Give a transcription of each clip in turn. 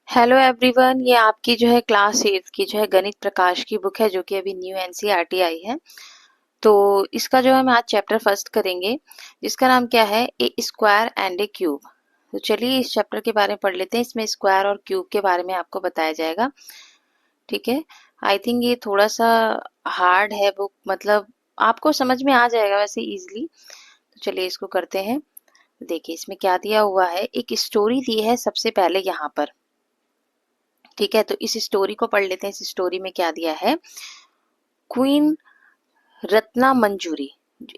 Hello everyone, ये आपकी जो है क्लास 8 की जो है गणित प्रकाश की बुक है जो कि अभी न्यू एनसीईआरटी आई है। तो इसका जो हम आज चैप्टर फर्स्ट करेंगे जिसका नाम क्या है, ए स्क्वायर एंड ए क्यूब। तो चलिए इस चैप्टर के बारे में पढ़ लेते हैं। इसमें स्क्वायर और क्यूब के बारे में आपको बताया जाएगा। ठीक है। आई थिंक ये थोड़ा सा हार्ड है बुक, मतलब आपको समझ में आ जाएगा वैसे इजीली। तो चलिए इसको करते हैं। देखिए इसमें क्या दिया हुआ है, एक स्टोरी दी है सबसे पहले यहाँ पर। ठीक है, तो इस स्टोरी को पढ़ लेते हैं। इस स्टोरी में क्या दिया है, क्वीन रत्ना मंजूरी,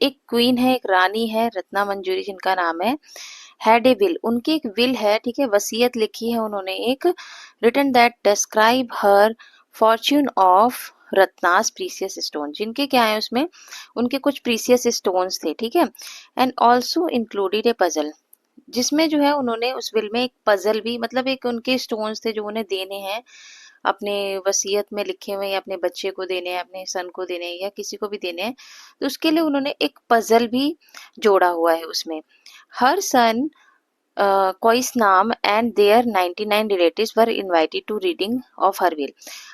एक क्वीन है, एक रानी है रत्ना मंजूरी जिनका नाम है, हैड ए विल, उनकी एक विल है। ठीक है, वसीयत लिखी है उन्होंने एक, written that describe her fortune of रत्नास प्रीसियस स्टोन, जिनके क्या है उसमें उनके कुछ प्रीसियस स्टोन्स थे। ठीक है, and also included A puzzle, जिसमें जो है उन्होंने उस विल में एक पजल भी, मतलब एक उनके स्टोन्स थे जो उन्हें देने हैं, अपने वसीयत में लिखे हुए, या अपने बच्चे को देने हैं, अपने सन को देने हैं, या किसी को भी देने हैं। तो उसके लिए उन्होंने एक पजल भी जोड़ा हुआ है उसमें। हर सन कोइस नाम and there 99 relatives were invited to reading of her will.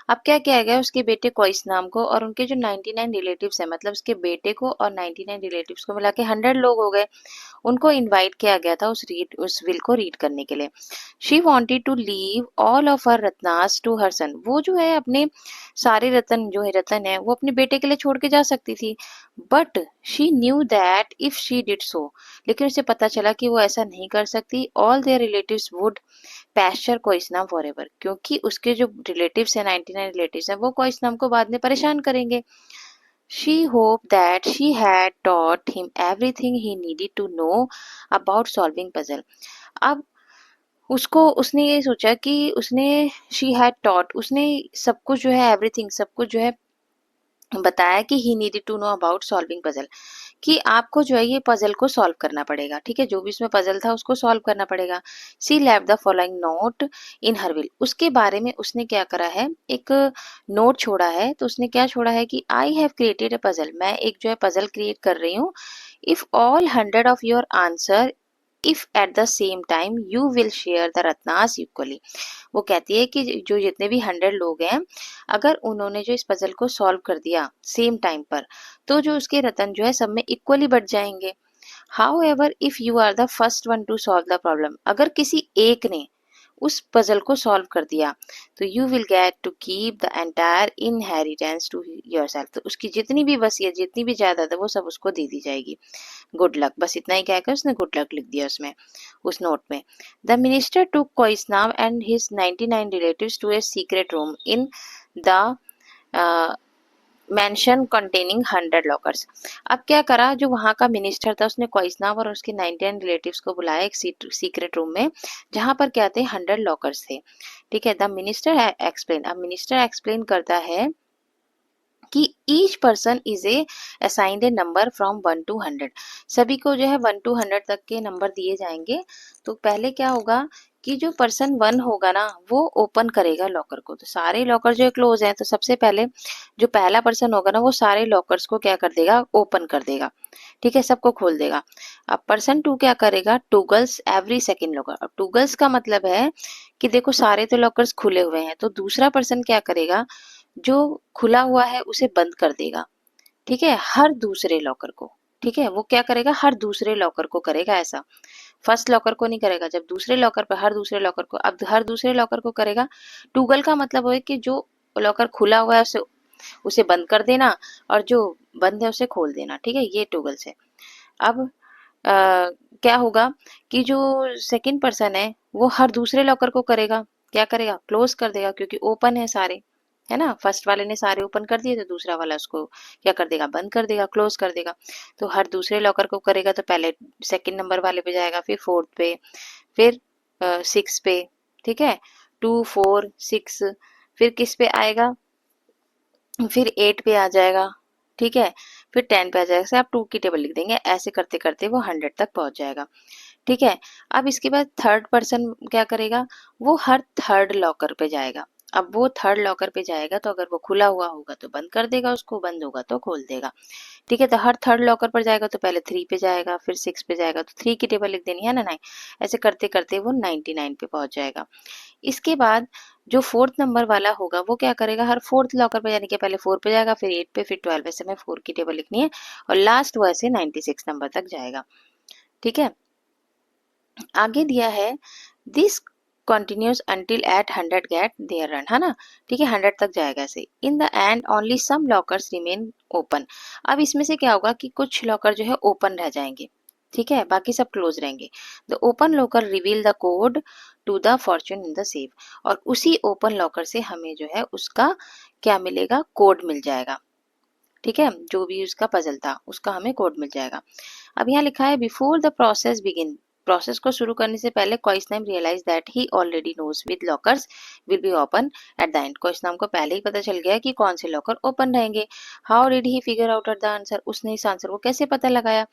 अब क्या किया गया, उसके बेटे कोइस नाम को और उनके जो 99 रिलेटिव्स हैं, मतलब उसके बेटे को और 99 रिलेटिव्स को मिला के 100 लोग हो गए, उनको इनवाइट किया गया था उस विल को रीड करने के लिए। She wanted to leave all of her रत्नास टू हर सन, वो जो है अपने सारे रतन, जो है रतन है, वो अपने बेटे के लिए छोड़ के जा सकती थी। But she knew that if she did so, लेकिन उसे पता चला कि वो ऐसा नहीं कर सकती। All their relatives would pester Koisnam forever, क्योंकि उसके जो रिलेटिव्स हैं, 99 रिलेटिव्स हैं, वो कोइसनाम को बाद में परेशान करेंगे। She hoped that she had taught him everything he needed to know about solving puzzle. अब उसको, उसने ये सोचा कि उसने she had taught, उसने सब कुछ जो है एवरीथिंग, सब कुछ जो है बताया कि he needed to know about solving puzzle, कि आपको जो है ये पजल को सॉल्व करना पड़ेगा। ठीक है, जो भी इसमें पजल था उसको सॉल्व करना पड़ेगा। She left the following note in her will, उसके बारे में उसने क्या करा है, एक नोट छोड़ा है। तो उसने क्या छोड़ा है कि I have created a puzzle, मैं एक जो है पजल क्रिएट कर रही हूँ। If all 100 of your answer, if at the same time you will share the Ratnas equally. वो कहती है कि जो जितने भी 100 लोग हैं, अगर उन्होंने जो इस पजल को सॉल्व कर दिया सेम टाइम पर, तो जो उसके रतन जो है सब में इक्वली बढ़ जाएंगे। However if you are the first one to solve the problem, अगर किसी एक ने उस पजल को सॉल्व कर दिया, तो you will get to keep the entire inheritance to yourself, तो उसकी जितनी भी वसीयत, जितनी भी जायदाद है, वो सब उसको दे दी जाएगी। गुड लक, बस इतना ही कहकर उसने गुड लक लिख दिया उसमें, उस नोट में। The minister took Koisnam and his 99 relatives to a secret room in the mansion containing 100 lockers. अब क्या करा, जो वहां का मिनिस्टर था उसने कोइसनाम और उसके 99 रिलेटिव्स को बुलाया एक सीक्रेट रूम में, जहां पर क्या थे, 100 लॉकर्स थे। ठीक है, द मिनिस्टर एक्सप्लेन, अब मिनिस्टर एक्सप्लेन करता है कि each person is a assigned A number from 1 to 100, सभी को जो है 1 to 100 तक के नंबर दिए जाएंगे। तो पहले क्या होगा कि जो पर्सन 1 होगा ना, वो ओपन करेगा लॉकर को। तो सारे लॉकर जो है क्लोज हैं, तो सबसे पहले जो पहला पर्सन होगा ना, वो सारे लॉकर्स को क्या कर देगा, ओपन कर देगा। ठीक है, सबको खोल देगा। अब पर्सन 2 क्या करेगा, टूगल्स एवरी सेकेंड लॉकर। अब टूगल्स का मतलब है कि देखो सारे तो लॉकर्स खुले हुए हैं, तो दूसरा पर्सन क्या करेगा, जो खुला हुआ है उसे बंद कर देगा। ठीक है, हर दूसरे लॉकर को। ठीक है, वो क्या करेगा, हर दूसरे लॉकर को करेगा ऐसा, फर्स्ट लॉकर को नहीं करेगा। जब दूसरे लॉकर पर, हर दूसरे लॉकर को, अब हर दूसरे लॉकर को करेगा। टूगल का मतलब है कि जो लॉकर खुला हुआ है उसे उसे बंद कर देना, और जो बंद है उसे खोल देना। ठीक है, ये टूगल से। अब क्या होगा कि जो सेकंड पर्सन है वो हर दूसरे लॉकर को करेगा, क्या करेगा, क्लोज कर देगा, क्योंकि ओपन है सारे, है ना। फर्स्ट वाले ने सारे ओपन कर दिए, तो दूसरा वाला उसको क्या कर देगा, बंद कर देगा, क्लोज कर देगा। तो हर दूसरे लॉकर को करेगा, तो पहले सेकंड नंबर वाले पे जाएगा, फिर फोर्थ पे, फिर 6 पे। ठीक है, 2 4 6, फिर किस पे आएगा, फिर 8 पे आ जाएगा। ठीक है, फिर 10 पे आ जाएगा। ऐसे आप 2 की टेबल लिख देंगे, ऐसे करते करते वो 100 तक पहुंच जाएगा। ठीक है, अब इसके बाद थर्ड पर्सन क्या करेगा, वो हर थर्ड लॉकर पे जाएगा। अब वो थर्ड लॉकर पे जाएगा, तो अगर वो खुला हुआ होगा तो बंद कर देगा उसको, बंद होगा तो खोल देगा। ठीक है, तो हर थर्ड लॉकर पर जाएगा तो पहले 3 पे जाएगा, फिर 6 पे जाएगा, तो 3 की टेबल लिख देनी है ना 9। ऐसे करते करते वो 99 पे पहुंच जाएगा। इसके बाद जो फोर्थ नंबर वाला होगा वो क्या करेगा, हर फोर्थ लॉकर पे जाने के पहले 4 पे जाएगा, फिर 8 पे, फिर 12। ऐसे में 4 की टेबल लिखनी है और लास्ट वो ऐसे 96 नंबर तक जाएगा। ठीक है, आगे दिया है this continues until at 100 get their run, है ना। ठीक है, 100 तक जाएगा ऐसे। In the end only some lockers remain open. अब इसमें से क्या होगा कि कुछ लॉकर जो है ओपन रह जाएंगे, ठीक है, बाकी सब क्लोज रहेंगे। The open locker reveal the code to the fortune in the safe. और उसी ओपन लॉकर से हमें जो है उसका क्या मिलेगा, कोड मिल जाएगा। ठीक है, जो भी उसका पजल था उसका हमें कोड मिल जाएगा। अब यहाँ लिखा है before the process begin. Process को शुरू करने से पहले question realize that he already knows with lockers will be open at the end. Question को पहले ही पता चल गया कि कौन से लॉकर ओपन रहेंगे। How did he figure out the answer, उसने इस आंसर को कैसे पता लगाया।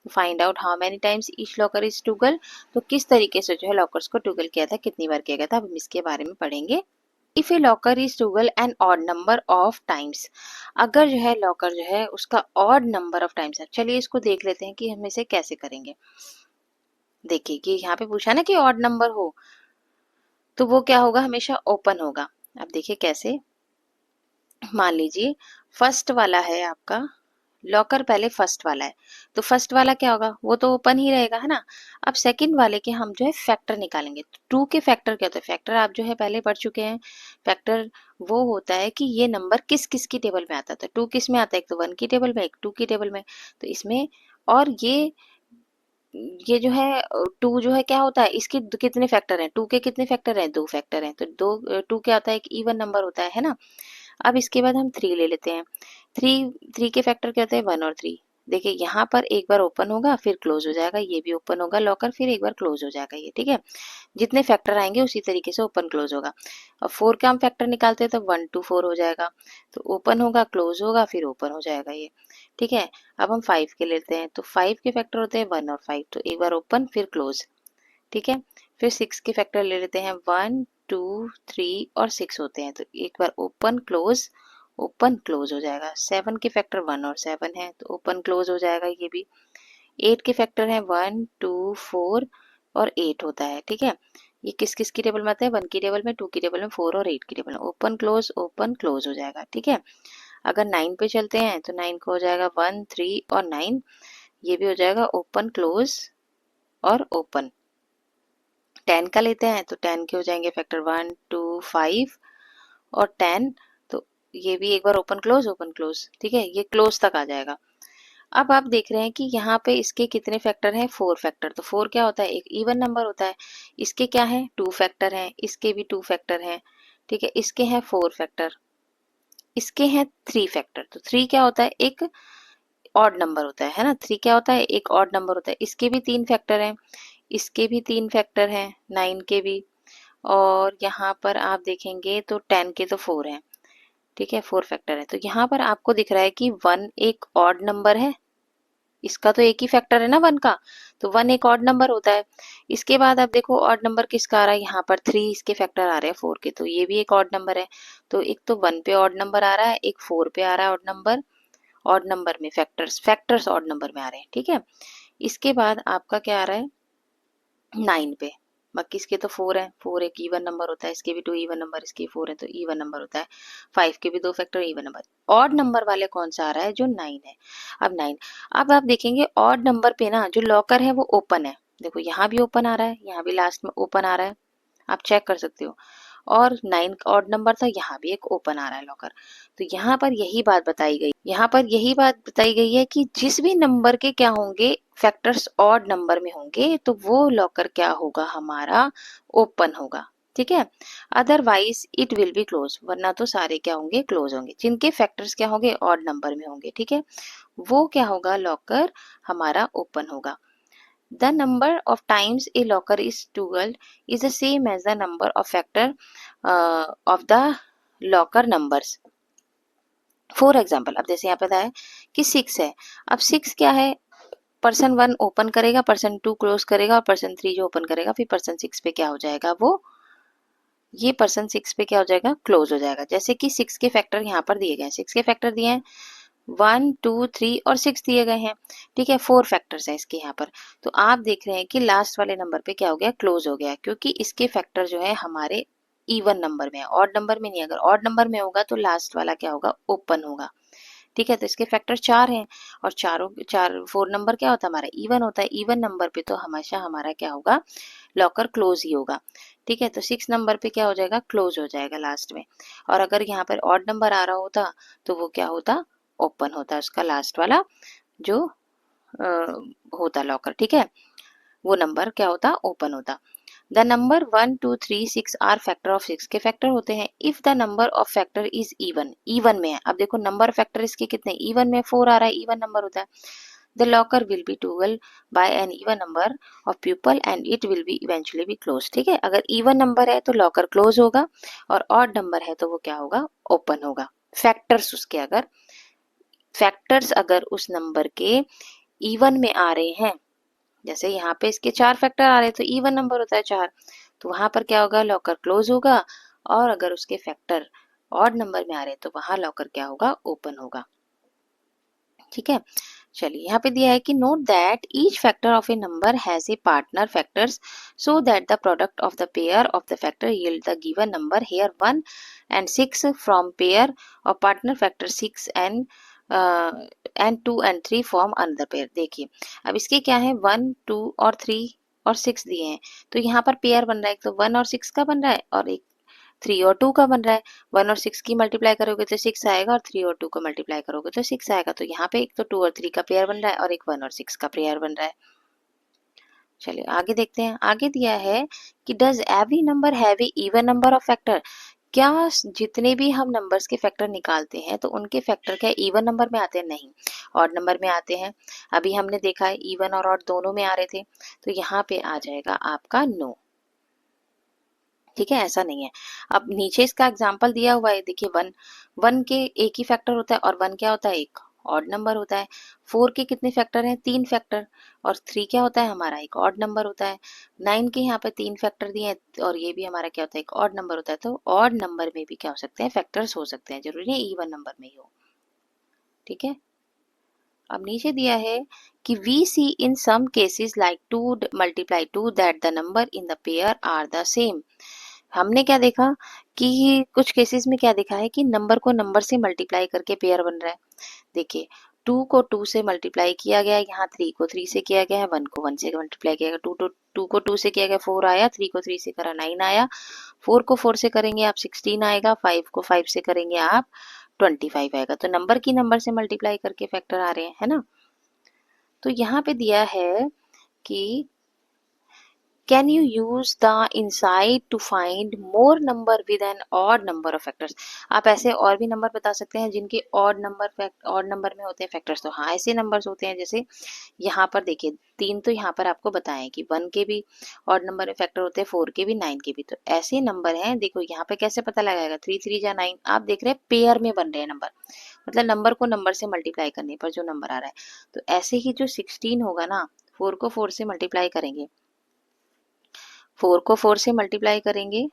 Find out how many times each locker is toggle, तो किस तरीके से जो है लॉकर्स को टूगल किया था, कितनी बार किया गया था, अब हम इसके बारे में पढ़ेंगे। If a locker is toggle an odd number of times, अगर जो है लॉकर जो है उसका ऑड नंबर ऑफ टाइम्स है। चलिए इसको देख लेते हैं कि हम इसे कैसे करेंगे। देखिए कि यहाँ पे पूछा ना कि ऑड नंबर हो तो वो क्या होगा, हमेशा ओपन होगा। अब देखिए कैसे, मान लीजिए फर्स्ट वाला है आपका लॉकर, पहले फर्स्ट वाला है तो फर्स्ट वाला क्या होगा, वो तो ओपन ही रहेगा, है ना। अब सेकंड वाले के हम जो है फैक्टर निकालेंगे। तो 2 के फैक्टर क्या होता है, फैक्टर आप जो है पहले पढ़ चुके हैं। फैक्टर वो होता है कि ये नंबर किस किस की टेबल में आता है। तो 2 किस में आता है, एक तो 1 की टेबल में, एक 2 की टेबल में। तो इसमें और ये जो है 2 जो है क्या होता है, इसके कितने फैक्टर हैं, 2 के कितने फैक्टर हैं, 2 फैक्टर हैं। तो 2 क्या होता है, एक इवन नंबर होता है ना। अब इसके बाद हम 3 ले लेते हैं। 3 के फैक्टर क्या होते हैं, 1 और 3। देखिए यहाँ पर एक बार ओपन होगा फिर क्लोज हो जाएगा, ये भी ओपन होगा लॉकर, फिर एक बार क्लोज हो जाएगा ये। ठीक है, जितने फैक्टर आएंगे उसी तरीके से ओपन क्लोज होगा। अब 4 का हम फैक्टर निकालते हैं तो 1 2 4 हो जाएगा। तो ओपन होगा, क्लोज होगा, फिर ओपन हो जाएगा ये। ठीक है, अब हम 5 के लेते हैं तो 5 के फैक्टर होते हैं 1 और 5, तो एक बार ओपन फिर क्लोज। ठीक है, फिर 6 के फैक्टर ले लेते हैं, 1 2 3 और 6 होते हैं, तो एक बार ओपन क्लोज, ओपन क्लोज हो जाएगा। 7 के फैक्टर 1 और 7 है तो ओपन क्लोज हो जाएगा ये भी। 8 के फैक्टर है 1 2 4 और 8 होता है। ठीक है, ये किस किस की टेबल में आता है, 1 की टेबल में, 2 की टेबल में, 4 और 8 की टेबल में। ओपन क्लोज हो जाएगा। ठीक है, अगर 9 पे चलते हैं तो 9 को हो जाएगा 1 3 और 9, ये भी हो जाएगा ओपन क्लोज और ओपन। 10 का लेते हैं तो 10 के हो जाएंगे फैक्टर 1 2 5 और 10, तो ये भी एक बार ओपन क्लोज। ठीक है, ये क्लोज तक आ जाएगा। अब आप देख रहे हैं कि यहाँ पे इसके कितने फैक्टर हैं, 4 फैक्टर। तो 4 क्या होता है, एक इवन नंबर होता है। इसके क्या है, 2 फैक्टर हैं, इसके भी 2 फैक्टर हैं। ठीक है, इसके हैं 4 फैक्टर, इसके हैं 3 फैक्टर। तो 3 क्या होता है, एक ऑड नंबर होता है ना। 3 क्या होता है, एक ऑड नंबर होता है। इसके भी 3 फैक्टर हैं, इसके भी 3 फैक्टर हैं, 9 के भी। और यहाँ पर आप देखेंगे तो 10 के तो 4 हैं। ठीक है, 4 फैक्टर है। तो यहाँ पर आपको दिख रहा है कि 1 एक ऑड नंबर है, इसका तो एक ही फैक्टर है ना 1 का, तो 1 एक ऑड नंबर होता है। इसके बाद आप देखो ऑड नंबर किसका आ रहा है, यहाँ पर 3 इसके फैक्टर आ रहे हैं 4 के, तो ये भी एक ऑड नंबर है। तो एक तो 1 पे ऑड नंबर आ रहा है, एक 4 पे आ रहा है ऑड नंबर। ऑड नंबर में फैक्टर्स ऑड नंबर में आ रहे हैं। ठीक है, इसके बाद आपका क्या आ रहा है 9 पे, बाकी इसके तो 4 है, 4 एक इवन नंबर होता है, इसके भी 2 इवन नंबर, इसके 4 है तो इवन नंबर होता है। 5 के भी 2 factor even number. Odd number वाले कौन सा आ रहा है, जो 9 है। अब 9, अब आप देखेंगे ऑड नंबर पे ना जो लॉकर है वो ओपन है। देखो यहाँ भी ओपन आ रहा है, यहाँ भी लास्ट में ओपन आ रहा है, आप चेक कर सकते हो। और 9 ऑड नंबर था, यहाँ भी एक ओपन आ रहा है लॉकर। तो यहाँ पर यही बात बताई गई, यहाँ पर यही बात बताई गई है कि जिस भी नंबर के क्या होंगे फैक्टर्स ऑड नंबर में होंगे तो वो लॉकर क्या होगा, हमारा ओपन होगा। ठीक है, otherwise it will be close, वरना तो सारे क्या होंगे, क्लोज होंगे। जिनके फैक्टर्स क्या होंगे, ऑड नंबर में होंगे। ठीक है, वो क्या होगा, लॉकर हमारा ओपन होगा। The number of times a locker is toggled is the same as the number of factor of the locker numbers. For example, अब जैसे यहाँ पे बताया कि 6 है। अब 6 क्या है, पर्सन 1 ओपन करेगा, पर्सन 2 क्लोज करेगा और पर्सन 3 जो ओपन करेगा फिर पर्सन 6 पे क्या हो जाएगा, वो ये पर्सन 6 पे क्या हो जाएगा, क्लोज हो जाएगा। जैसे कि 6 के फैक्टर यहाँ पर दिए गए हैं, 6 के फैक्टर दिए हैं 1 2 3 और 6 दिए गए हैं, ठीक है। 4 फैक्टर्स है इसके यहाँ पर। तो आप देख रहे हैं कि लास्ट वाले नंबर पे क्या हो गया, क्लोज हो गया, क्योंकि इसके फैक्टर जो है हमारे इवन नंबर में है, ऑड नंबर में नहीं। अगर ऑड नंबर में होगा तो लास्ट वाला क्या होगा, ओपन होगा, ठीक है। तो इसके फैक्टर 4 हैं और चारों चार 4 नंबर क्या होता है हमारा, इवन होता है। इवन नंबर पे तो हमेशा हमारा क्या होगा, लॉकर क्लोज ही होगा, ठीक है। तो 6 नंबर पे क्या हो जाएगा, क्लोज हो जाएगा लास्ट में। और अगर यहाँ पर ऑड नंबर आ रहा होता तो वो क्या होता, ओपन होता, उसका लास्ट वाला जो होता लॉकर, ठीक है, वो नंबर क्या होता, ओपन होता। The number 1 2 3 6 are factor of 6 के फैक्टर होते हैं if the number of factor is even, even में है। अब देखो नंबर फैक्टर इसके कितने, इवन में 4 आ रहा है, इवन नंबर होता है। The locker will be toggle by an even number of people and it will be eventually be close, ठीक है। अगर इवन नंबर है तो लॉकर क्लोज होगा और ऑड नंबर है तो वो क्या होगा, ओपन होगा। फैक्टर्स उसके अगर फैक्टर्स अगर उस नंबर के इवन में आ रहे हैं, जैसे यहाँ पे इसके 4 फैक्टर आ रहे हैं तो इवन नंबर होता है 4, तो वहां पर क्या होगा, लॉकर क्लोज होगा। और अगर उसके फैक्टर ऑड नंबर में आ रहे हैं तो वहां लॉकर क्या होगा, ओपन होगा, ठीक है। चलिए यहाँ पे दिया है कि note that each factor of a number has a partner factors so that the product of the pair of the factor yield the given number. Here 1 and 6 from pair और partner factor 6 and 2 and 3 form another pair. देखिए अब इसके क्या है, 1 2 और 3 और 6 दिए हैं, तो यहाँ पर पेयर बन रहा है, एक तो 1 और 6 का बन रहा है और एक 3 और 2 का बन रहा है। 1 और 6 की मल्टीप्लाई करोगे तो 6 आएगा और 3 और 2 को मल्टीप्लाई करोगे तो 6 आएगा। तो यहाँ पे एक तो 2 और 3 का पेयर बन रहा है और एक 1 और 6 का पेयर बन रहा है। चलिए आगे देखते हैं। आगे दिया है कि does every number have a even number of factor, क्या जितने भी हम नंबर्स के फैक्टर निकालते हैं तो उनके फैक्टर क्या इवन नंबर में आते हैं, नहीं, ऑड नंबर में आते हैं। अभी हमने देखा है इवन और ऑड दोनों में आ रहे थे, तो यहाँ पे आ जाएगा आपका नो, ठीक है, ऐसा नहीं है। अब नीचे इसका एग्जाम्पल दिया हुआ है, देखिए 1 1 के एक ही फैक्टर होता है और 1 क्या होता है, एक ऑड नंबर होता है। 4 के कितने फैक्टर हैं, 3 फैक्टर, और 3 क्या होता है हमारा, एक ऑड नंबर होता है। 9 के यहाँ पे 3 फैक्टर दिए हैं और ये भी हमारा क्या होता है, एक ऑड नंबर होता है। तो ऑड नंबर में भी क्या हो सकते हैं, फैक्टर्स हो सकते हैं, जरूरी नहीं इवन नंबर में ही हो, ठीक है। अब नीचे दिया है कि we see in some cases like 2 multiply 2 that the number in the pair are the same. हमने क्या देखा कि कुछ केसेस में क्या देखा है कि नंबर को नंबर से मल्टीप्लाई करके पेयर बन रहा है। देखिए 2 को 2 से मल्टीप्लाई किया गया, यहाँ 3 को 3 से किया गया है, 1 को 1 से मल्टीप्लाई किया गया, 2 को 2 से किया गया 4 आया, 3 को 3 से करा 9 आया, 4 को 4 से करेंगे आप 16 आएगा, 5 को 5 से करेंगे आप 25 आएगा। तो नंबर की नंबर से मल्टीप्लाई करके फैक्टर आ रहे हैं, है ना। तो यहाँ पे दिया है कि can you use the insight to find more number with an odd number of factors। आप ऐसे और भी नंबर बता सकते हैं जिनके ऑड नंबर में होते हैं फैक्टर्स। तो हाँ ऐसे नंबर्स होते हैं, जैसे यहाँ पर देखिए 3 तो यहाँ पर आपको बताएं कि 1 के भी ऑड नंबर में फैक्टर होते हैं, 4 के भी, 9 के भी। तो ऐसे नंबर हैं, देखो यहाँ पे कैसे पता लगाएगा, 3 3 जा 9, आप देख रहे हैं पेयर में बन रहे हैं नंबर, मतलब नंबर को नंबर से मल्टीप्लाई करने पर जो नंबर आ रहा है। तो ऐसे ही जो 16 होगा ना, 4 को 4 से मल्टीप्लाई करेंगे, 4 को 4 से मल्टीप्लाई करेंगे,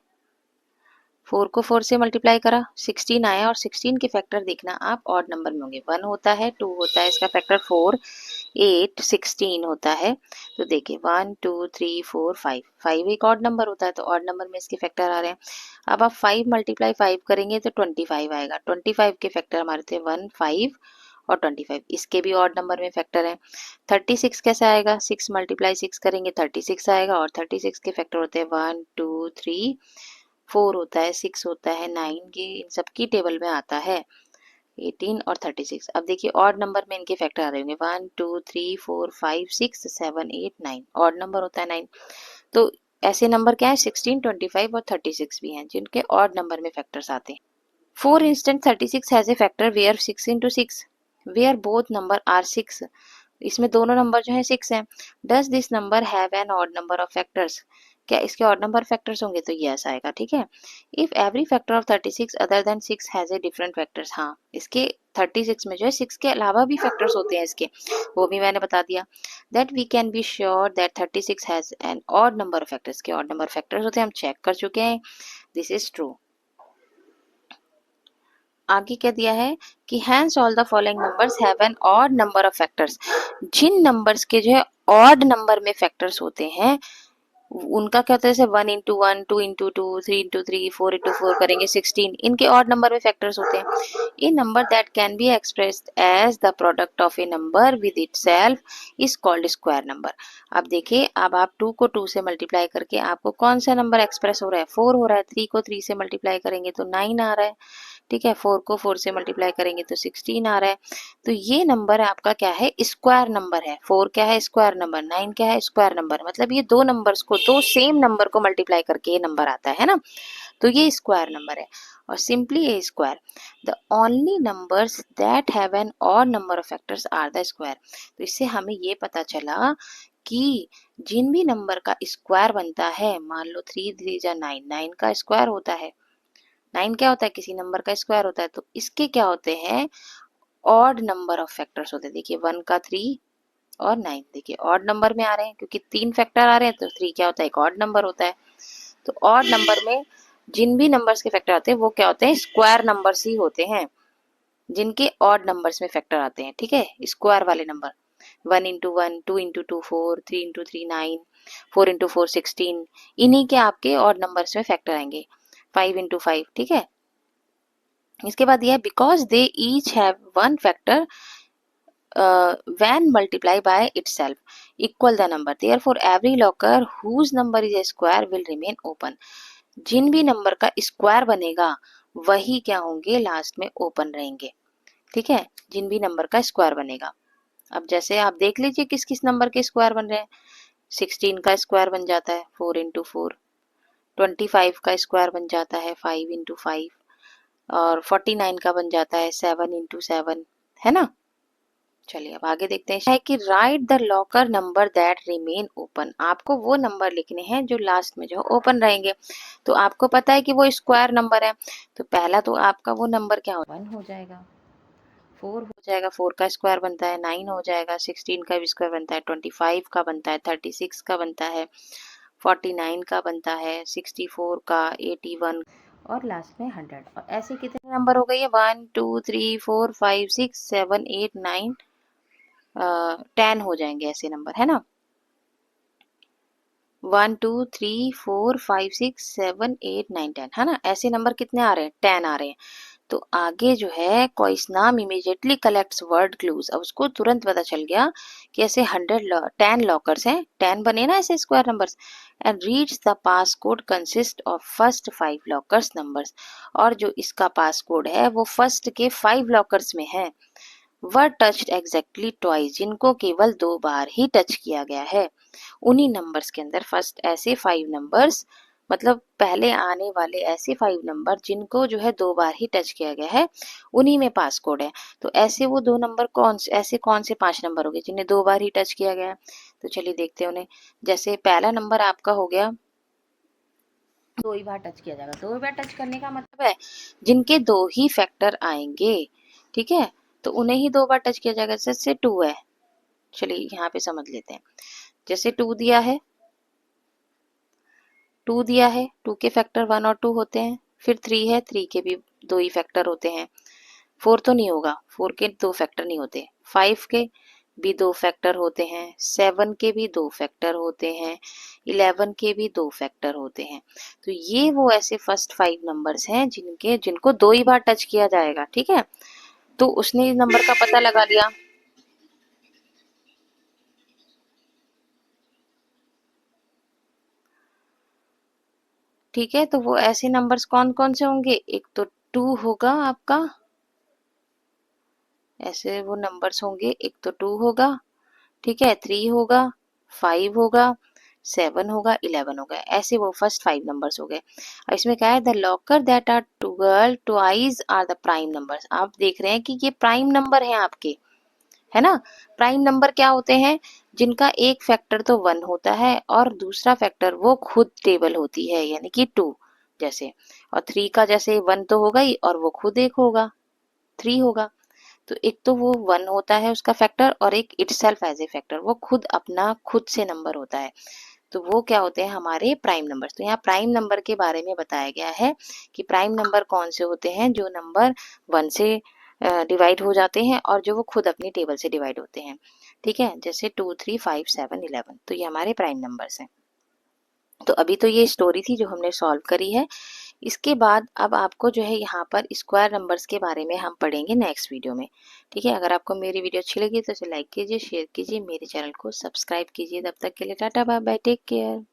4 को 4 से मल्टीप्लाई करा 16 आया, और 16 के फैक्टर देखना आप ऑड नंबर में होंगे, 1 होता है, 2 होता है, इसका फैक्टर 4 8 16 होता है। तो देखिए 1 2 3 4 5 5 एक ऑड नंबर होता है, तो ऑड नंबर में इसके फैक्टर आ रहे हैं। अब आप 5 मल्टीप्लाई 5 करेंगे तो 25 आएगा, 25 के फैक्टर हमारे थे 1 5 और 25, इसके भी ऑड नंबर में फैक्टर है। 36 कैसे आएगा, 6 मल्टीप्लाई 6 करेंगे 36 आएगा, और 36 के फैक्टर होते हैं 1 2 3 4 होता है, 6 होता है, 9 के इन सबकी टेबल में आता है 18 और 36। अब देखिए ऑड नंबर में इनके फैक्टर आ रहे होंगे 1 2 3 4 5 6 7 8 9, ऑड नंबर होता है 9। तो ऐसे नंबर क्या है, 16 25 और 36 भी हैं जिनके ऑड नंबर में फैक्टर्स आते हैं। For instant 36 has a factor where 6 into 6 where both number are 6, इसमें दोनों नंबर जो है 6 हैं। Does this number have an odd number of factors, क्या इसके ऑड नंबर फैक्टर्स होंगे, तो यस आएगा, ठीक है। If every factor of 36 other than 6 has a different factors, हाँ इसके 36 में जो है 6 के अलावा भी फैक्टर्स होते हैं इसके, वो भी मैंने बता दिया। That we can be sure that 36 has an odd number of factors, के ऑड नंबर फैक्टर्स होते हैं, हम चेक कर चुके हैं। This is true. आगे क्या दिया है कि hence all the following numbers have an odd number of factors. जिन नंबर्स के जो है ऑड नंबर में फैक्टर्स होते हैं उनका क्या होता है, जैसे 1 into 1, 2 into 2, 3 into 3, 4 into 4 करेंगे 16, इनके ऑड नंबर में फैक्टर्स होते हैं। A number that can be expressed as the product of a number with itself is called square number. अब देखिए, अब आप 2 को 2 से मल्टीप्लाई करके आपको कौन सा नंबर एक्सप्रेस हो रहा है, 4 हो रहा है। 3 को 3 से मल्टीप्लाई करेंगे तो 9 आ रहा है, ठीक है। 4 को 4 से मल्टीप्लाई करेंगे तो 16 आ रहा है। तो ये नंबर आपका क्या है, स्क्वायर नंबर है। 4 क्या है, स्क्वायर नंबर। 9 क्या है, स्क्वायर नंबर। मतलब ये दो नंबर्स को, दो सेम नंबर को मल्टीप्लाई करके ये नंबर आता है ना, तो ये स्क्वायर नंबर है। और simply a square, the only numbers that have an odd number of factors are the square. तो इससे हमें ये पता चला कि जिन भी नंबर का स्क्वायर बनता है, मान लो 3 3 जा 9, 9 का स्क्वायर होता है। 9 क्या होता है, किसी नंबर का स्क्वायर होता है। तो इसके क्या होते हैं, ऑड नंबर ऑफ फैक्टर्स होते हैं। देखिए 1 का 3 और 9, देखिए ऑड नंबर में आ रहे हैं क्योंकि 3 फैक्टर आ रहे हैं, तो 3 क्या होता है, एक ऑड नंबर होता है। तो ऑड नंबर में जिन भी नंबर्स के फैक्टर आते हैं वो क्या होते हैं, स्क्वायर नंबर्स ही होते हैं, जिनके ऑड नंबर्स में फैक्टर आते हैं, ठीक है, स्क्वायर वाले number. 1 into 1, 2 into 2 4, 3 into 3 9, 4 into 4 16, इन्हीं के आपके ऑड नंबर्स में फैक्टर आएंगे। 5 into 5, ठीक है। इसके बाद यह because they each have one factor when multiplied by itself equal the number, therefore every locker whose number is a square will remain open। जिन भी नंबर का स्क्वायर बनेगा वही क्या होंगे, लास्ट में ओपन रहेंगे, ठीक है, जिन भी नंबर का स्क्वायर बनेगा। अब जैसे आप देख लीजिए किस किस नंबर के स्क्वायर बन रहे हैं। 16 का स्क्वायर बन जाता है 4 into 4, 25 का स्क्वायर बन जाता है 5 into 5, और 49 का बन जाता है 7 into 7, है ना। चलिए अब आगे देखते हैं, है कि right the locker number that remain open. आपको वो नंबर लिखने हैं जो लास्ट में जो ओपन रहेंगे। तो आपको पता है कि वो स्क्वायर नंबर है, तो पहला तो आपका वो नंबर क्या हो, 1 हो जाएगा, 4 हो जाएगा, 4 का स्क्वायर बनता है 9 हो जाएगा, 16 का भी स्क्वायर बनता है 25 का बनता है, 36 का बनता है, 49 का बनता है, 64 का, 81 और लास्ट में 100। और ऐसे कितने नंबर हो गए, 1 2 3 4 5 6 7 8 9 10 हो जाएंगे ऐसे नंबर, है ना। 1 2 3 4 5 6 7 8 9 10, है ना। ऐसे नंबर कितने आ रहे हैं, 10 आ रहे हैं। तो आगे जो है, कोइसनाम इमीडिएटली कलेक्ट्स वर्ड क्लूज। अब उसको तुरंत पता चल गया कि ऐसे 10 लॉकर्स हैं, 10 बने ना ऐसे square numbers, and reads the pass code consist of first 5 lockers numbers. और जो इसका पास कोड है वो फर्स्ट के 5 लॉकर्स में है। वर टच्ड एग्जैक्टली ट्वाइस, जिनको केवल 2 बार ही टच किया गया है। उन्हीं नंबर्स के अंदर फर्स्ट ऐसे 5 नंबर्स, मतलब पहले आने वाले ऐसे 5 नंबर जिनको जो है 2 बार ही टच किया गया है, उन्हीं में पास कोड है। तो ऐसे वो 2 नंबर ऐसे कौन से 5 नंबर हो गए जिन्हें 2 बार ही टच किया गया है। तो चलिए देखते हैं उन्हें। जैसे पहला नंबर आपका हो गया, 2 ही बार टच किया जाएगा। 2 बार टच करने का मतलब है जिनके 2 ही फैक्टर आएंगे, ठीक है, तो उन्हें ही 2 बार टच किया जाएगा। जैसे 2 है, चलिए यहाँ पे समझ लेते हैं। जैसे 2 दिया है, 2 दिया है, 2 के फैक्टर 1 और 2 होते हैं। फिर 3 है, 3 के भी 2 ही फैक्टर होते हैं। 4 तो नहीं होगा, 4 के 2 फैक्टर नहीं होते। 5 के भी 2 फैक्टर होते हैं, 7 के भी 2 फैक्टर होते हैं, 11 के भी 2 फैक्टर होते हैं। तो ये वो ऐसे फर्स्ट 5 नंबर्स हैं जिनको 2 ही बार टच किया जाएगा, ठीक है। तो उसने नंबर का पता लगा लिया। ठीक है, तो वो ऐसे नंबर्स कौन कौन से होंगे, एक तो 2 होगा आपका, ऐसे वो नंबर्स होंगे, एक तो 2 होगा, ठीक है, 3 होगा, 5 होगा, 7 होगा, 11 होगा। ऐसे वो फर्स्ट 5 नंबर्स हो गए। अब इसमें क्या है, the locker that are twelve twice are the prime numbers. आप देख रहे हैं कि ये प्राइम नंबर हैं आपके, है ना। प्राइम नंबर क्या होते हैं, जिनका एक फैक्टर तो 1 होता है और दूसरा फैक्टर वो खुद टेबल होती है, यानी कि 2 जैसे। और 3 का जैसे 1 तो होगा ही और वो खुद एक होगा, 3 होगा। तो एक तो वो 1 होता है उसका फैक्टर, और एक इटसेल्फ एज ए फैक्टर, वो खुद अपना खुद से नंबर होता है। तो वो क्या होते हैं हमारे प्राइम नंबर। तो यहाँ प्राइम नंबर के बारे में बताया गया है कि प्राइम नंबर कौन से होते हैं, जो नंबर 1 से डिवाइड हो जाते हैं और जो वो खुद अपनी टेबल से डिवाइड होते हैं। ठीक है, जैसे 2, 3, 5, 7, 11, तो ये हमारे प्राइम नंबर्स हैं। तो अभी तो ये स्टोरी थी जो हमने सॉल्व करी है। इसके बाद अब आपको जो है यहाँ पर स्क्वायर नंबर्स के बारे में हम पढ़ेंगे नेक्स्ट वीडियो में। ठीक है, अगर आपको मेरी वीडियो अच्छी लगी तो इसे लाइक कीजिए, शेयर कीजिए, मेरे चैनल को सब्सक्राइब कीजिए। तब तक के लिए tata bye bye, take care.